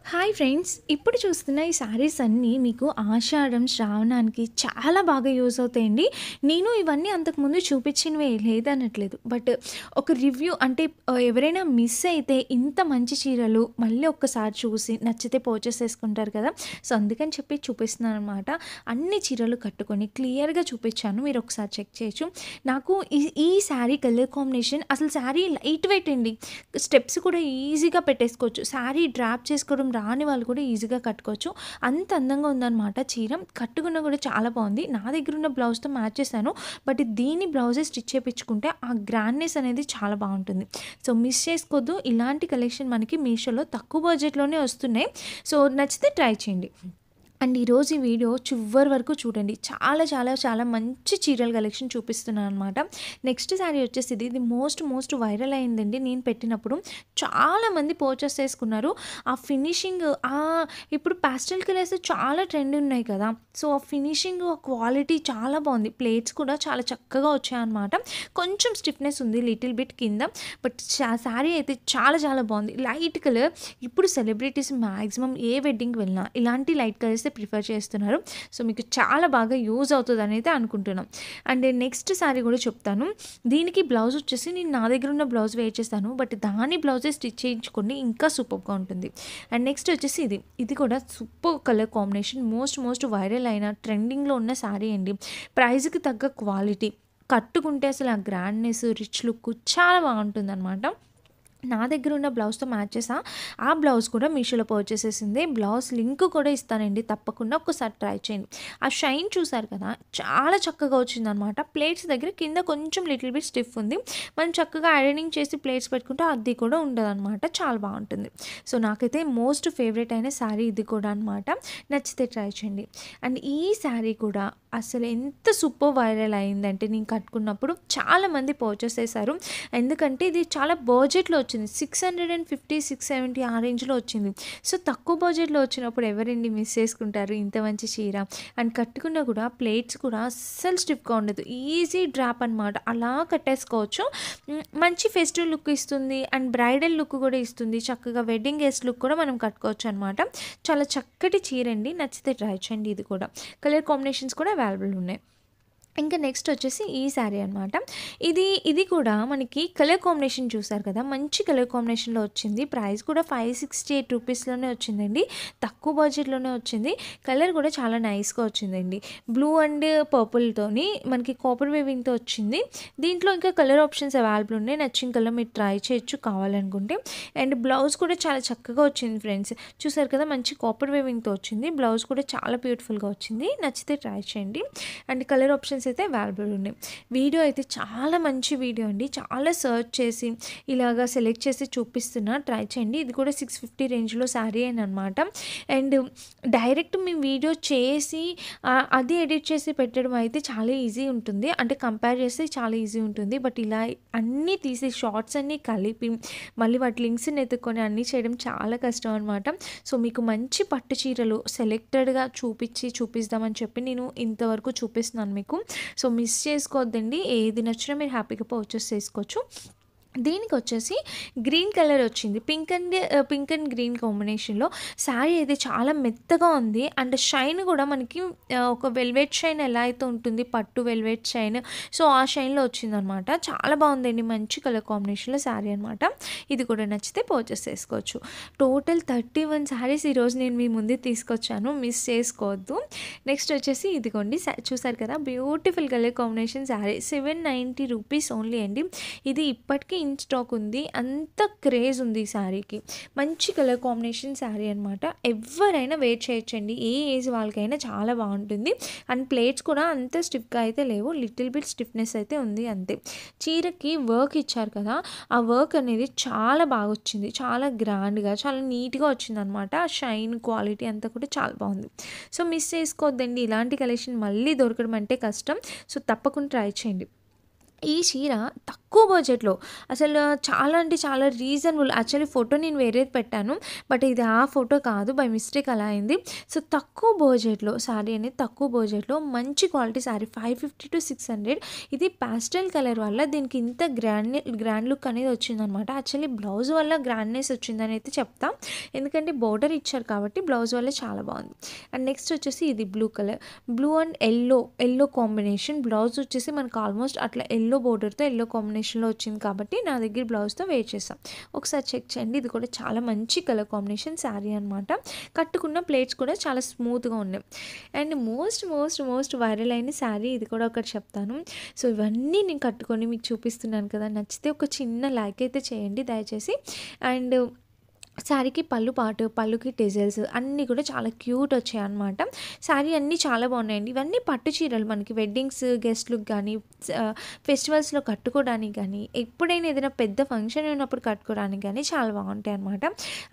Hi friends! ఇప్పుడు చూస్తున్న ఈ శారీస్ అన్నీ మీకు ఆషాఢం, శ్రావణానికి చాలా బాగా యూజ్ అవుతాయండి. నేను ఇవన్నీ అంతకుముందు చూపించినవే లేదనట్లేదు. బట్ ఒక రివ్యూ అంటే ఎవరైనా మిస్ అయితే ఇంత మంచి చీరలు మళ్ళీ ఒక్కసారి చూసి నచ్చితే పర్చేస్ చేసుకుంటారు కదా! సో, అందుకని చెప్పి చూపిస్తున్నాననమాట. అన్ని చీరలు కట్టుకొని క్లియర్‌గా చూపించాను. మీరు ఒకసారి చెక్ చేయొచ్చు. నాకు ఈ శారీ కలర్ కాంబినేషన్ అసలు శారీ లైట్ వెయిట్ అండి. స్టెప్స్ కూడా ఈజీగా పెట్టేసుకోవచ్చు. శారీ డ్రాప్ చేసుకోవడం రాని వాళ్ళు కూడా ఈజీగా కట్టుకోవచ్చు. అంత అందంగా ఉందనమాట చీర. కట్టుకున్నా కూడా చాలా బావుంది. నా దగ్గరున్న బ్లౌజ్‌తో మ్యాచ్ చేశాను. బట్ దీని బ్లౌజే స్టిచ్ చేపించుకుంటే ఆ గ్రాండ్‌నెస్ అనేది చాలా బావుంటుంది. సో, మిస్ చేసుకోవద్దు. ఇలాంటి కలెక్షన్ మనకి మీషోలో తక్కువ బడ్జెట్‌లోనే వస్తున్నాయి. సో, నచ్చితే ట్రై చేయండి. అండ్ ఈరోజు ఈ వీడియో చివరి వరకు చూడండి. చాలా చాలా చాలా మంచి చీరల కలెక్షన్ చూపిస్తున్నాననమాట. నెక్స్ట్ శారీ వచ్చేసి ఇది మోస్ట్ వైరల్ అయిందండి నేను పెట్టినప్పుడు. చాలామంది పర్చేస్ చేసుకున్నారు. ఆ ఫినిషింగ్ ఇప్పుడు పాస్టల్ కలర్స్ చాలా ట్రెండ్ ఉన్నాయి కదా! సో, ఆ ఫినిషింగ్, ఆ క్వాలిటీ చాలా బావుంది. ప్లేట్స్ కూడా చాలా చక్కగా వచ్చాయన్నమాట. కొంచెం స్టిఫ్‌నెస్ ఉంది లిటిల్ బిట్ కింద. బట్ శారీ అయితే చాలా చాలా బావుంది. Light colour. ఇప్పుడు సెలబ్రిటీస్ మాక్సిమం ఏ వెడ్డింగ్‌కి వెళ్ళినా ఇలాంటి లైట్ కలర్సే ప్రిఫర్ చేస్తున్నారు. సో, మీకు చాలా బాగా యూజ్ అవుతదనైతే అనుకుంటున్నాం. అండ్ నెక్స్ట్ శారీ కూడా చెప్తాను. దీనికి బ్లౌజ్ వచ్చేసి నేను నా దగ్గర ఉన్న బ్లౌజ్ వేర్ చేశాను. బట్ దాని బ్లౌజే స్టిచ్ చేయించుకోండి ఇంకా సూపర్‌గా ఉంటుంది. అండ్ నెక్స్ట్ వచ్చేసి ఇది కూడా super colour combination. Most viral అయిన ట్రెండింగ్‌లో ఉన్న శారీ అండి. ప్రైస్‌కి తగ్గ క్వాలిటీ. కట్టుకుంటే అసలు ఆ గ్రాండ్‌నెస్, రిచ్ లుక్ చాలా బావుంటుందనమాట. నా దగ్గర ఉన్న బ్లౌజ్‌తో మ్యాచ్ చేసా. ఆ బ్లౌజ్ కూడా మీషోలో పర్చేస్ చేసిందే. బ్లౌజ్ లింక్ కూడా ఇస్తానండి. తప్పకుండా ఒక్కసారి ట్రై చేయండి. ఆ షైన్ చూసారు కదా! చాలా చక్కగా వచ్చిందనమాట. ప్లేట్స్ దగ్గర కింద కొంచెం లిటిల్ బిట్ స్టిఫ్ ఉంది. మనం చక్కగా ఐరనింగ్ చేసి ప్లేట్స్ పెట్టుకుంటే అది కూడా ఉండదనమాట. చాలా బావుంటుంది. సో, నాకైతే మోస్ట్ ఫేవరెట్ అయిన శారీ ఇది కూడా అనమాట. నచ్చితే ట్రై చేయండి. అండ్ ఈ శారీ కూడా అసలు ఎంత సూపర్ వైరల్ అయిందంటే నేను కట్టుకున్నప్పుడు చాలామంది పర్చేస్ చేశారు. ఎందుకంటే ఇది చాలా బడ్జెట్‌లో వచ్చింది. 650, 670 ఆ రేంజ్‌లో వచ్చింది. సో, తక్కువ బడ్జెట్‌లో వచ్చినప్పుడు ఎవరండి మిస్ చేసుకుంటారు ఇంత మంచి చీర. అండ్ కట్టుకున్నా కూడా ప్లేట్స్ కూడా అస్సలు స్టిఫ్‌గా ఉండదు. ఈజీ డ్రాప్ అనమాట. అలా కట్టేసుకోవచ్చు. మంచి ఫెస్టివ్ లుక్ ఇస్తుంది. అండ్ బ్రైడల్ లుక్ కూడా ఇస్తుంది. చక్కగా వెడ్డింగ్ గెస్ట్ లుక్ కూడా మనం కట్టుకోవచ్చు అనమాట. చాలా చక్కటి చీరండి. నచ్చితే ట్రై చేయండి ఇది కూడా. కలర్ కాంబినేషన్స్ కూడా అవైలబుల్ ఉన్నాయి. ఇంకా నెక్స్ట్ వచ్చేసి ఈ శారీ అనమాట. ఇది కూడా మనకి కలర్ కాంబినేషన్ చూసారు కదా! మంచి కలర్ కాంబినేషన్‌లో వచ్చింది. ప్రైస్ కూడా 568 రూపీస్‌లోనే వచ్చిందండి. తక్కువ బడ్జెట్‌లోనే వచ్చింది. కలర్ కూడా చాలా నైస్‌గా వచ్చిందండి. బ్లూ అండ్ పర్పుల్‌తోని మనకి కాపర్ వేవింగ్‌తో వచ్చింది. దీంట్లో ఇంకా కలర్ ఆప్షన్స్ అవైలబుల్ ఉన్నాయి. నచ్చిన కలర్ మీరు ట్రై చేయొచ్చు కావాలనుకుంటే. అండ్ బ్లౌజ్ కూడా చాలా చక్కగా వచ్చింది ఫ్రెండ్స్. చూసారు కదా! మంచి కాపర్ వేవింగ్‌తో వచ్చింది. బ్లౌజ్ కూడా చాలా బ్యూటిఫుల్‌గా వచ్చింది. నచ్చితే ట్రై చేయండి. అండ్ కలర్ ఆప్షన్స్ అయితే అవైలబుల్ ఉన్నాయి. వీడియో అయితే చాలా మంచి వీడియో అండి. చాలా సెర్చ్ చేసి ఇలాగా సెలెక్ట్ చేసి చూపిస్తున్నా. ట్రై చేయండి. ఇది కూడా 650 రేంజ్‌లో శారీ అనమాట. అండ్ డైరెక్ట్ మేము వీడియో చేసి అది ఎడిట్ చేసి పెట్టడం అయితే చాలా ఈజీ ఉంటుంది. అంటే కంపేర్ చేస్తే చాలా ఈజీ ఉంటుంది. బట్ ఇలా అన్నీ తీసి షార్ట్స్ అన్నీ కలిపి మళ్ళీ వాటి లింక్స్‌ని ఎతుక్కొని అన్నీ చేయడం చాలా కష్టం అనమాట. సో, మీకు మంచి పట్టు చీరలు సెలెక్టెడ్‌గా చూపిద్దామని చెప్పి నేను ఇంతవరకు చూపిస్తున్నాను మీకు. సో, మిస్ చేసుకోవద్దండి. ఏది నచ్చినా మీరు హ్యాపీగా పర్చేస్ చేసుకోవచ్చు. దీనికొచ్చేసి గ్రీన్ కలర్ వచ్చింది. పింక్ అండ్ గ్రీన్ కాంబినేషన్‌లో శారీ అయితే చాలా మెత్తగా ఉంది. అండ్ షైన్ కూడా మనకి ఒక వెల్వెట్ షైన్ ఎలా అయితే ఉంటుంది పట్టు వెల్వెట్ షైన్. సో, ఆ షైన్‌లో వచ్చిందనమాట. చాలా బావుందండి. మంచి కలర్ కాంబినేషన్‌లో శారీ అనమాట. ఇది కూడా నచ్చితే పర్చేస్ చేసుకోవచ్చు. టోటల్ 31 శారీస్ ఈరోజు నేను మీ ముందుకు తీసుకొచ్చాను. మిస్ చేసుకోవద్దు. నెక్స్ట్ వచ్చేసి ఇదిగోండి చూసారు కదా! Beautiful colour combination sari. 790 rupees only అండి. ఇది ఇప్పటికి ఇన్ స్టాక్ ఉంది. అంత క్రేజ్ ఉంది ఈ శారీకి. మంచి కలర్ కాంబినేషన్ శారీ అనమాట. ఎవరైనా వేర్ చేయొచ్చండి. ఏ ఏజ్ వాళ్ళకైనా చాలా బాగుంటుంది. అండ్ ప్లేట్స్ కూడా అంత స్టిఫ్‌గా అయితే లేవు. లిటిల్ బిట్ స్టిఫ్‌నెస్ అయితే ఉంది అంతే. చీరకి వర్క్ ఇచ్చారు కదా! ఆ వర్క్ అనేది చాలా బాగా వచ్చింది. చాలా గ్రాండ్‌గా, చాలా నీట్‌గా వచ్చిందనమాట. ఆ షైన్ క్వాలిటీ అంతా కూడా చాలా బాగుంది. సో, మిస్ చేసుకోవద్దండి. ఇలాంటి కలెక్షన్ మళ్ళీ దొరకడం అంటే కష్టం. సో, తప్పకుండా ట్రై చేయండి. ఈ చీర తక్కువ బడ్జెట్‌లో అసలు చాలా అంటే చాలా రీజనబుల్. యాక్చువల్లీ ఫోటో నేను వేరేది పెట్టాను. బట్ ఇది ఆ ఫోటో కాదు. బై మిస్టేక్ అలా అయింది. సో, తక్కువ బడ్జెట్‌లో సారీ అనేది తక్కువ బడ్జెట్‌లో మంచి క్వాలిటీ సారీ 550-600. ఇది పాస్టెల్ కలర్ వల్ల దీనికి ఇంత గ్రాండ్ లుక్ అనేది వచ్చిందనమాట. యాక్చువల్లీ బ్లౌజ్ వల్ల గ్రాండ్‌నెస్ వచ్చిందని అయితే చెప్తా. ఎందుకంటే బోర్డర్ ఇచ్చారు కాబట్టి బ్లౌజ్ వల్ల చాలా బాగుంది. అండ్ నెక్స్ట్ వచ్చేసి ఇది blue colour. Blue and yellow combination. Blouse వచ్చేసి మనకు ఆల్మోస్ట్ అట్లా యెల్లో బోర్డర్‌తో యెల్లో కాంబినేషన్‌లో వచ్చింది కాబట్టి నా దగ్గర బ్లౌజ్‌తో వేర్ చేసాం. ఒకసారి చెక్ చేయండి. ఇది కూడా చాలా మంచి కలర్ కాంబినేషన్ శారీ అనమాట. కట్టుకున్న ప్లేట్స్ కూడా చాలా స్మూత్‌గా ఉన్నాయి. అండ్ మోస్ట్ వైరల్ అయిన శారీ ఇది కూడా ఒకటి చెప్తాను. సో, ఇవన్నీ నేను కట్టుకొని మీకు చూపిస్తున్నాను కదా! నచ్చితే ఒక చిన్న లైక్ అయితే చేయండి దయచేసి. అండ్ శారీకి పళ్ళుకి టెజల్స్ అన్నీ కూడా చాలా క్యూట్ వచ్చాయన్నమాట. శారీ అన్నీ చాలా బాగున్నాయండి. ఇవన్నీ పట్టు చీరలు మనకి వెడ్డింగ్స్, గెస్ట్‌లకు గానీ, ఫెస్టివల్స్‌లో కట్టుకోవడానికి గానీ, ఎప్పుడైనా ఏదైనా పెద్ద ఫంక్షన్ ఉన్నప్పుడు కట్టుకోవడానికి గానీ చాలా బాగుంటాయన్నమాట.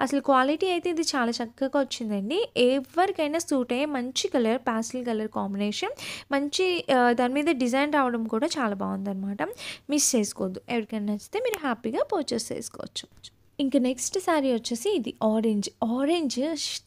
అసలు క్వాలిటీ అయితే ఇది చాలా చక్కగా వచ్చిందండి. ఎవరికైనా సూట్ అయ్యే మంచి కలర్, పాస్టల్ కలర్ కాంబినేషన్. మంచి దాని మీద డిజైన్ రావడం కూడా చాలా బాగుందన్నమాట. మిస్ చేసుకోవద్దు. ఎవరికైనా నచ్చితే మీరు హ్యాపీగా పర్చేస్ చేసుకోవచ్చు. ఇంక నెక్స్ట్ శారీ వచ్చేసి ఇది ఆరెంజ్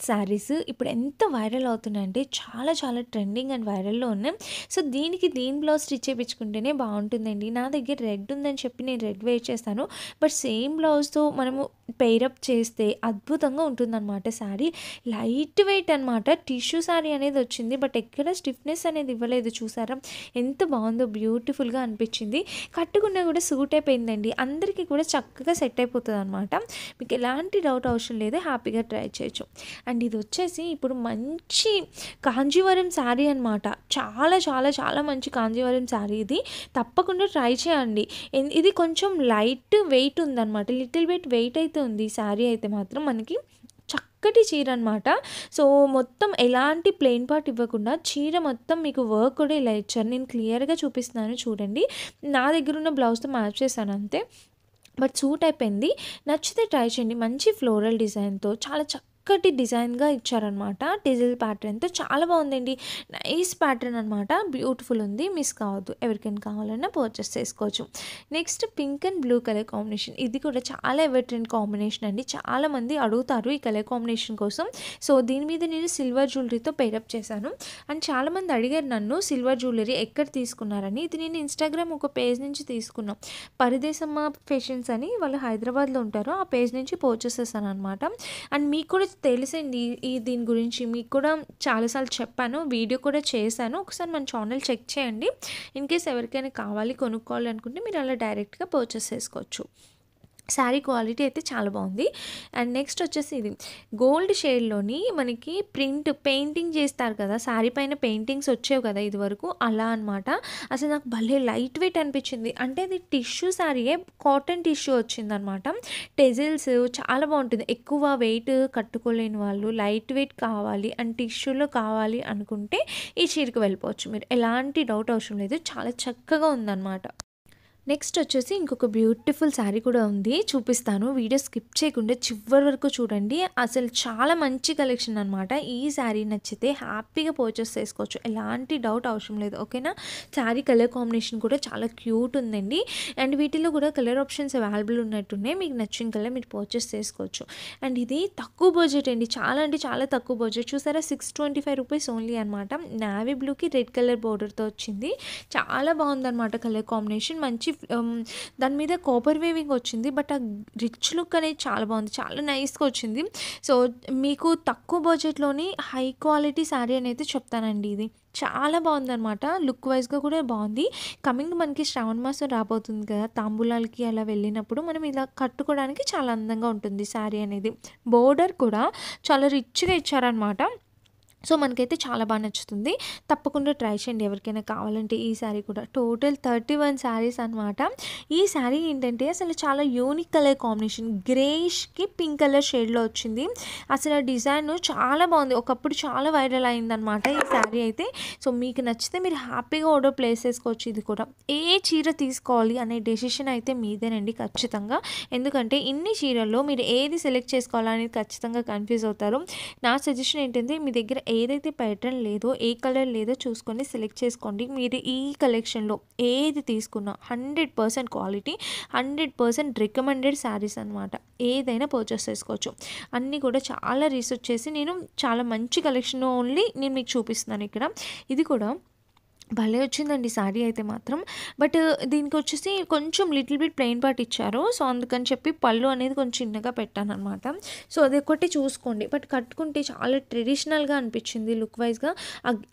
శారీస్ ఇప్పుడు ఎంత వైరల్ అవుతున్నాయంటే చాలా ట్రెండింగ్ అండ్ వైరల్‌లో ఉన్నాయి. సో, దీని బ్లౌజ్ స్టిచ్ చేపించుకుంటేనే బాగుంటుందండి. నా దగ్గర రెడ్ ఉందని చెప్పి నేను రెడ్ వేర్ చేస్తాను. బట్ సేమ్ బ్లౌజ్‌తో మనము పెయిరప్ చేస్తే అద్భుతంగా ఉంటుందన్నమాట శారీ. లైట్ వెయిట్ అనమాట. టిష్యూ శారీ అనేది వచ్చింది. బట్ ఎక్కడ స్టిఫ్‌నెస్ అనేది ఇవ్వలేదు చూసారా? ఎంత బాగుందో బ్యూటిఫుల్‌గా అనిపించింది. కట్టుకున్నా కూడా సూట్ అయిపోయిందండి. అందరికీ కూడా చక్కగా సెట్ అయిపోతుందన్నమాట. మీకు ఎలాంటి డౌట్ అవసరం లేదు. హ్యాపీగా ట్రై చేయొచ్చు. అండ్ ఇది వచ్చేసి ఇప్పుడు మంచి కాంజీవరం శారీ అనమాట. చాలా మంచి కాంజీవరం శారీ ఇది. తప్పకుండా ట్రై చేయండి. ఇది కొంచెం లైట్ వెయిట్ ఉందన్నమాట. లిటిల్ బిట్ వెయిట్ అయితే ఉంది. ఈ శారీ అయితే మాత్రం మనకి చక్కటి చీర అనమాట. సో, మొత్తం ఎలాంటి ప్లెయిన్ పార్ట్ ఇవ్వకుండా చీర మొత్తం మీకు వర్క్ కూడా ఇలా ఇచ్చారు. నేను క్లియర్‌గా చూపిస్తున్నాను చూడండి. నా దగ్గర ఉన్న బ్లౌజ్‌తో మ్యాచ్ చేశాను అంతే. బట్ సూట్ అయిపోయింది. నచ్చితే ట్రై చేయండి. మంచి ఫ్లోరల్ డిజైన్‌తో చాలా చక్కటి డిజైన్‌గా ఇచ్చారనమాట. డిజిల్ ప్యాటర్న్‌తో చాలా బాగుందండి. నైస్ ప్యాటర్న్ అనమాట. బ్యూటిఫుల్ ఉంది. మిస్ కావద్దు. ఎవరికైనా కావాలన్నా పర్చేస్ చేసుకోవచ్చు. Next pink and blue colour combination. ఇది కూడా చాలా ఎవర్ ట్రెండ్ కాంబినేషన్ అండి. చాలామంది అడుగుతారు ఈ కలర్ కాంబినేషన్ కోసం. సో, దీని మీద నేను సిల్వర్ జ్యువెలరీతో పెయిరప్ చేశాను. అండ్ చాలామంది అడిగారు నన్ను సిల్వర్ జ్యువెలరీ ఎక్కడ తీసుకున్నారని. ఇది నేను ఇన్‌స్టాగ్రామ్ ఒక పేజ్ నుంచి తీసుకున్నాం. పరిదేశమ్మ ఫ్యాషన్స్ అని వాళ్ళు హైదరాబాద్‌లో ఉంటారు. ఆ పేజ్ నుంచి పర్చేస్ చేశాననమాట. అండ్ మీకు కూడా తెలుసండి దీని గురించి. మీకు కూడా చాలాసార్లు చెప్పాను. వీడియో కూడా చేశాను. ఒకసారి మన ఛానల్ చెక్ చేయండి. ఇన్‌కేస్ ఎవరికైనా కావాలి కొనుక్కోవాలి అనుకుంటే మీరు అలా డైరెక్ట్‌గా పర్చేస్ చేసుకోవచ్చు. శారీ క్వాలిటీ అయితే చాలా బాగుంది. అండ్ నెక్స్ట్ వచ్చేసి ఇది గోల్డ్ షేడ్‌లోని మనకి పెయింటింగ్ చేస్తారు కదా! శారీ పైన పెయింటింగ్స్ వచ్చేవి కదా ఇదివరకు అలా అనమాట. అసలు నాకు భలే లైట్ వెయిట్ అనిపించింది. అంటే అది టిష్యూ శారీయే కాటన్ టిష్యూ వచ్చిందనమాట. టెజిల్స్ చాలా బాగుంటుంది. ఎక్కువ వెయిట్ కట్టుకోలేని వాళ్ళు లైట్ వెయిట్ కావాలి అండ్ టిష్యూలో కావాలి అనుకుంటే ఈ చీరకి వెళ్ళిపోవచ్చు మీరు. ఎలాంటి డౌట్ అవసరం లేదు. చాలా చక్కగా ఉందనమాట. నెక్స్ట్ వచ్చేసి ఇంకొక బ్యూటిఫుల్ శారీ కూడా ఉంది. చూపిస్తాను. వీడియో స్కిప్ చేయకుండా చివరి వరకు చూడండి. అసలు చాలా మంచి కలెక్షన్ అనమాట. ఈ శారీ నచ్చితే హ్యాపీగా పర్చేస్ చేసుకోవచ్చు. ఎలాంటి డౌట్ అవసరం లేదు. ఓకేనా? శారీ కలర్ కాంబినేషన్ కూడా చాలా క్యూట్ ఉందండి. అండ్ వీటిలో కూడా కలర్ ఆప్షన్స్ అవైలబుల్ ఉన్నట్టున్నాయి. మీకు నచ్చిన కలర్ మీరు పర్చేస్ చేసుకోవచ్చు. అండ్ ఇది తక్కువ బడ్జెట్ అండి. చాలా అంటే చాలా తక్కువ బడ్జెట్. చూసారా? 625 రూపీస్ ఓన్లీ అనమాట. నావీ బ్లూకి రెడ్ కలర్ బోర్డర్తో వచ్చింది. చాలా బాగుందనమాట కలర్ కాంబినేషన్. మంచి దాని మీద కాపర్ వేవింగ్ వచ్చింది. బట్ ఆ రిచ్ లుక్ అనేది చాలా బాగుంది. చాలా నైస్‌గా వచ్చింది. సో, మీకు తక్కువ బడ్జెట్‌లోని హై క్వాలిటీ శారీ అని అయితే చెప్తానండి ఇది. చాలా బాగుందనమాట. లుక్ వైస్‌గా కూడా బాగుంది. కమింగ్ మనకి శ్రావణ మాసం రాబోతుంది కదా! తాంబూలాలకి అలా వెళ్ళినప్పుడు మనం ఇలా కట్టుకోవడానికి చాలా అందంగా ఉంటుంది శారీ అనేది. బోర్డర్ కూడా చాలా రిచ్‌గా ఇచ్చారనమాట. సో, మనకైతే చాలా బాగా నచ్చుతుంది. తప్పకుండా ట్రై చేయండి ఎవరికైనా కావాలంటే ఈ శారీ కూడా. టోటల్ 31 శారీస్ అనమాట. ఈ శారీ ఏంటంటే అసలు చాలా యూనిక్ కలర్ కాంబినేషన్. గ్రేయిష్‌కి పింక్ కలర్ షేడ్‌లో వచ్చింది. అసలు ఆ డిజైన్ చాలా బాగుంది. ఒకప్పుడు చాలా వైరల్ అయిందనమాట ఈ శారీ అయితే. సో, మీకు నచ్చితే మీరు హ్యాపీగా ఆర్డర్ ప్లేస్ చేసుకోవచ్చు ఇది కూడా. ఏ చీర తీసుకోవాలి అనే డెసిషన్ అయితే మీదేనండి ఖచ్చితంగా. ఎందుకంటే ఇన్ని చీరల్లో మీరు ఏది సెలెక్ట్ చేసుకోవాలా అనేది ఖచ్చితంగా కన్‌ఫ్యూజ్ అవుతారు. నా సజెషన్ ఏంటంటే మీ దగ్గర ఏదైతే ప్యాటర్న్ లేదో, ఏ కలర్ లేదో చూసుకొని సెలెక్ట్ చేసుకోండి. మీరు ఈ కలెక్షన్‌లో ఏది తీసుకున్నా 100% క్వాలిటీ, 100% రికమెండెడ్ శారీస్ అనమాట. ఏదైనా పర్చేస్ చేసుకోవచ్చు. అన్నీ కూడా చాలా రీసెర్చ్ చేసి నేను చాలా మంచి కలెక్షన్ ఓన్లీ నేను మీకు చూపిస్తున్నాను ఇక్కడ. ఇది కూడా భలే వచ్చిందండి శారీ అయితే మాత్రం. బట్ దీనికొచ్చేసి కొంచెం లిటిల్ బిట్ ప్లెయిన్ పార్ట్ ఇచ్చారు. సో, అందుకని చెప్పి పళ్ళు అనేది కొంచెం చిన్నగా పెట్టాననమాట. సో, అదొక్కటి చూసుకోండి. బట్ కట్టుకుంటే చాలా ట్రెడిషనల్‌గా అనిపించింది లుక్ వైస్‌గా.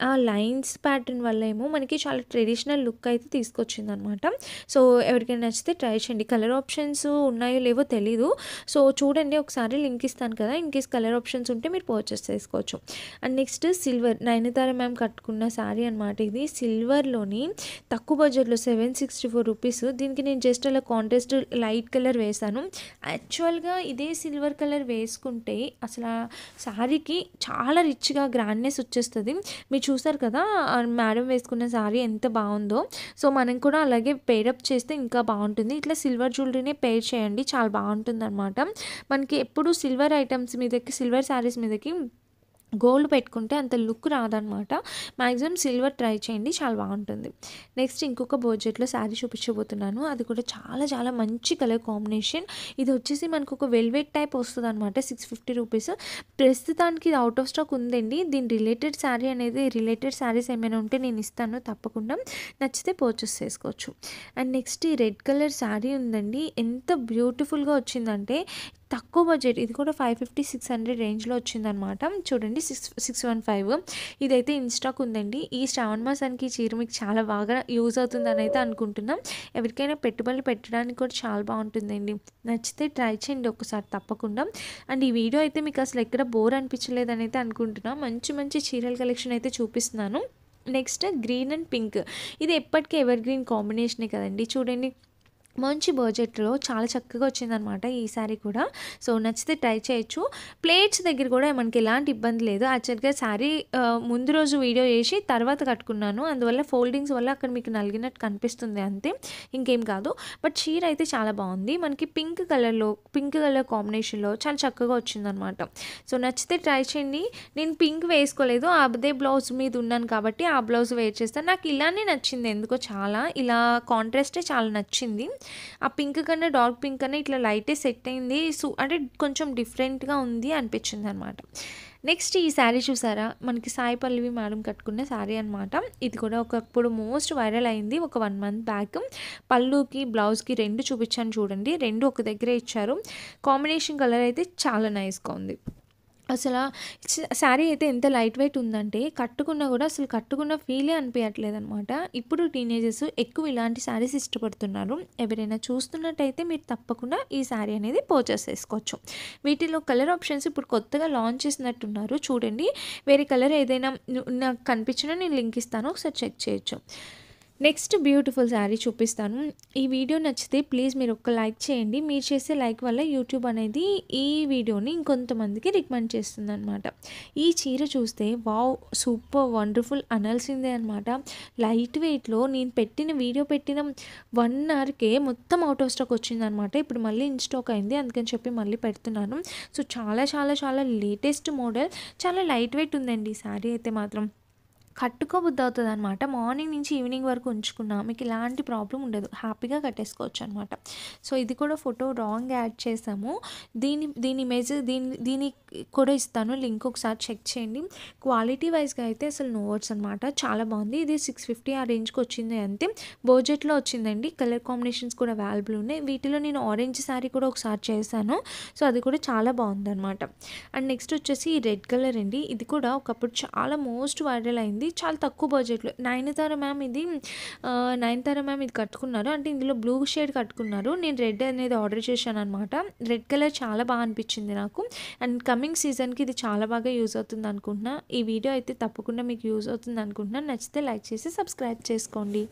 ఆ లైన్స్ ప్యాటర్న్ వల్ల ఏమో మనకి చాలా ట్రెడిషనల్ లుక్ అయితే తీసుకొచ్చిందనమాట. సో, ఎవరికైనా నచ్చితే ట్రై చేయండి. కలర్ ఆప్షన్స్ ఉన్నాయో లేవో తెలీదు. సో, చూడండి ఒకసారి లింక్ ఇస్తాను కదా! ఇన్‌కేస్ కలర్ ఆప్షన్స్ ఉంటే మీరు పర్చేస్ చేసుకోవచ్చు. And next silver Nayanthara ma'am కట్టుకున్న శారీ అనమాట ఇది. సిల్వర్‌లోని తక్కువ బడ్జెట్‌లో 764 రూపీస్. దీనికి నేను జస్ట్ అలా కాంట్రాస్ట్ లైట్ కలర్ వేశాను. యాక్చువల్‌గా ఇదే సిల్వర్ కలర్ వేసుకుంటే అసల శారీకి చాలా రిచ్‌గా గ్రాండ్‌నెస్ వచ్చేస్తది. మీరు చూసారు కదా! మేడం వేసుకున్న శారీ ఎంత బావుందో. సో, మనం కూడా అలాగే పెయిరప్ చేస్తే ఇంకా బావుంటుంది. ఇట్లా సిల్వర్ జ్యువెలరీనే పెయిర్ చేయండి. చాలా బావుంటుందనమాట. మనకి ఎప్పుడు సిల్వర్ ఐటెమ్స్ మీదకి, సిల్వర్ శారీస్ మీదకి గోల్డ్ పెట్టుకుంటే అంత లుక్ రాదనమాట. మాక్సిమం సిల్వర్ ట్రై చేయండి. చాలా బాగుంటుంది. నెక్స్ట్ ఇంకొక బడ్జెట్‌లో శారీ చూపించబోతున్నాను. అది కూడా చాలా చాలా మంచి కలర్ కాంబినేషన్. ఇది వచ్చేసి మనకు ఒక వెల్వెట్ టైప్ వస్తదనమాట. 650 రూపీస్. ప్రస్తుతానికి ఇది ఔట్ ఆఫ్ స్టాక్ ఉందండి. దీని రిలేటెడ్ శారీ అనేది రిలేటెడ్ శారీస్ ఏమైనా ఉంటే నేను ఇస్తాను తప్పకుండా. నచ్చితే పర్చేస్ చేసుకోవచ్చు. అండ్ నెక్స్ట్ ఈ రెడ్ కలర్ శారీ ఉందండి. ఎంత బ్యూటిఫుల్‌గా వచ్చిందంటే తక్కువ బడ్జెట్. ఇది కూడా 550, 600 రేంజ్‌లో వచ్చిందనమాట. చూడండి 615 ఇదైతే ఇన్ స్టాక్ ఉందండి. ఈ శ్రావణ మాసానికి ఈ చీర మీకు చాలా బాగా యూజ్ అవుతుందని అయితే అనుకుంటున్నాం. ఎవరికైనా పెట్టుబడులు పెట్టడానికి కూడా చాలా బాగుంటుందండి. నచ్చితే ట్రై చేయండి ఒకసారి తప్పకుండా. అండ్ ఈ వీడియో అయితే మీకు అసలు ఎక్కడ బోర్ అనిపించలేదని అయితే అనుకుంటున్నా. మంచి మంచి చీరల కలెక్షన్ అయితే చూపిస్తున్నాను. Next green and pink. ఇది ఎప్పటికీ ఎవర్ గ్రీన్ కాంబినేషనే కదండీ. చూడండి మంచి బడ్జెట్‌లో చాలా చక్కగా వచ్చిందనమాట ఈ శారీ కూడా. సో, నచ్చితే ట్రై చేయొచ్చు. ప్లేట్స్ దగ్గర కూడా మనకి ఎలాంటి ఇబ్బంది లేదు. యాక్చువల్‌గా శారీ ముందు రోజు వీడియో చేసి తర్వాత కట్టుకున్నాను. అందువల్ల ఫోల్డింగ్స్ వల్ల అక్కడ మీకు నలిగినట్టు కనిపిస్తుంది అంతే. ఇంకేం కాదు. బట్ చీర అయితే చాలా బాగుంది. మనకి పింక్ కలర్ కాంబినేషన్‌లో చాలా చక్కగా వచ్చిందనమాట. సో, నచ్చితే ట్రై చేయండి. నేను పింక్ వేసుకోలేదు. అదే బ్లౌజ్ మీద ఉన్నాను కాబట్టి ఆ బ్లౌజ్ వేర్ చేస్తాను. నాకు ఇలానే నచ్చింది ఎందుకో చాలా. ఇలా కాంట్రాస్టే చాలా నచ్చింది. ఆ పింక్ కన్నా డార్క్ పింక్ కన్నా ఇట్లా లైటే సెట్ అయింది. అంటే కొంచెం డిఫరెంట్‌గా ఉంది అనిపించిందనమాట. నెక్స్ట్ ఈ శారీ చూసారా? మనకి సాయి పల్లవి మేడం కట్టుకున్న శారీ అనమాట. ఇది కూడా ఒకప్పుడు మోస్ట్ వైరల్ అయింది. ఒక 1 మంత్ బ్యాక్. పళ్ళుకి, బ్లౌజ్‌కి 2 చూపించాను చూడండి. 2 ఒక దగ్గరే ఇచ్చారు. కాంబినేషన్ కలర్ అయితే చాలా నైస్‌గా ఉంది. అసల శారీ అయితే ఎంత లైట్ వెయిట్ ఉందంటే కట్టుకున్నా కూడా అసలు కట్టుకున్న ఫీలే అనిపియట్లేదనమాట. ఇప్పుడు టీనేజర్స్ ఎక్కువ ఇలాంటి శారీస్ ఇష్టపడుతున్నారు. ఎవరైనా చూస్తున్నట్టయితే మీరు తప్పకుండా ఈ శారీ అనేది పర్చేస్ చేసుకోవచ్చు. వీటిలో కలర్ ఆప్షన్స్ ఇప్పుడు కొత్తగా లాంచ్ చేసినట్టున్నారు. చూడండి వేరే కలర్ ఏదైనా నాకు కనిపించినా నేను లింక్ ఇస్తాను. ఒకసారి చెక్ చేయొచ్చు. నెక్స్ట్ బ్యూటిఫుల్ శారీ చూపిస్తాను. ఈ వీడియో నచ్చితే ప్లీజ్ మీరు ఒక లైక్ చేయండి. మీరు చేసే లైక్ వల్ల యూట్యూబ్ అనేది ఈ వీడియోని ఇంకొంతమందికి రికమెండ్ చేస్తుందనమాట. ఈ చీర చూస్తే వావ్ సూపర్ వండర్ఫుల్ అనాల్సిందే అనమాట. లైట్ వెయిట్‌లో నేను వీడియో పెట్టిన 1 అవర్‌కే మొత్తం ఔట్ ఆఫ్ స్టాక్ వచ్చిందనమాట. ఇప్పుడు మళ్ళీ ఇన్ స్టాక్ అయింది. అందుకని చెప్పి మళ్ళీ పెడుతున్నాను. సో, చాలా చాలా చాలా లేటెస్ట్ మోడల్. చాలా లైట్ వెయిట్ ఉందండి ఈ శారీ అయితే మాత్రం. కట్టుకోబుద్ధి అవుతదనమాట. మార్నింగ్ నుంచి ఈవినింగ్ వరకు ఉంచుకున్నా మీకు ఎలాంటి ప్రాబ్లమ్ ఉండదు. హ్యాపీగా కట్టేసుకోవచ్చనమాట. సో, ఇది కూడా ఫోటో రాంగ్ యాడ్ చేశాము. దీని ఇమేజ్ దీనికి కూడా ఇస్తాను. లింక్ ఒకసారి చెక్ చేయండి. క్వాలిటీ వైస్‌గా అయితే అసలు నో వర్డ్స్ అనమాట. చాలా బాగుంది. ఇది 650 ఆ రేంజ్‌కి వచ్చింది అంతే. బడ్జెట్‌లో వచ్చిందండి. కలర్ కాంబినేషన్స్ కూడా అవైలబుల్ ఉన్నాయి. వీటిలో నేను ఆరెంజ్ శారీ కూడా ఒకసారి చేశాను. సో, అది కూడా చాలా బాగుందనమాట. అండ్ నెక్స్ట్ వచ్చేసి ఈ రెడ్ కలర్ అండి. ఇది కూడా ఒకప్పుడు చాలా మోస్ట్ వైరల్ అయింది. చాలా తక్కువ బడ్జెట్‌లో నయనతార మ్యామ్ ఇది కట్టుకున్నారు. అంటే ఇందులో బ్లూ షేడ్ కట్టుకున్నారు. నేను రెడ్ అనేది ఆర్డర్ చేశాననమాట. రెడ్ కలర్ చాలా బాగా అనిపించింది నాకు. అండ్ కమింగ్ సీజన్‌కి ఇది చాలా బాగా యూజ్ అవుతుంది అనుకుంటున్నా. ఈ వీడియో అయితే తప్పకుండా మీకు యూజ్ అవుతుంది అనుకుంటున్నాను. నచ్చితే లైక్ చేసి సబ్స్క్రైబ్ చేసుకోండి.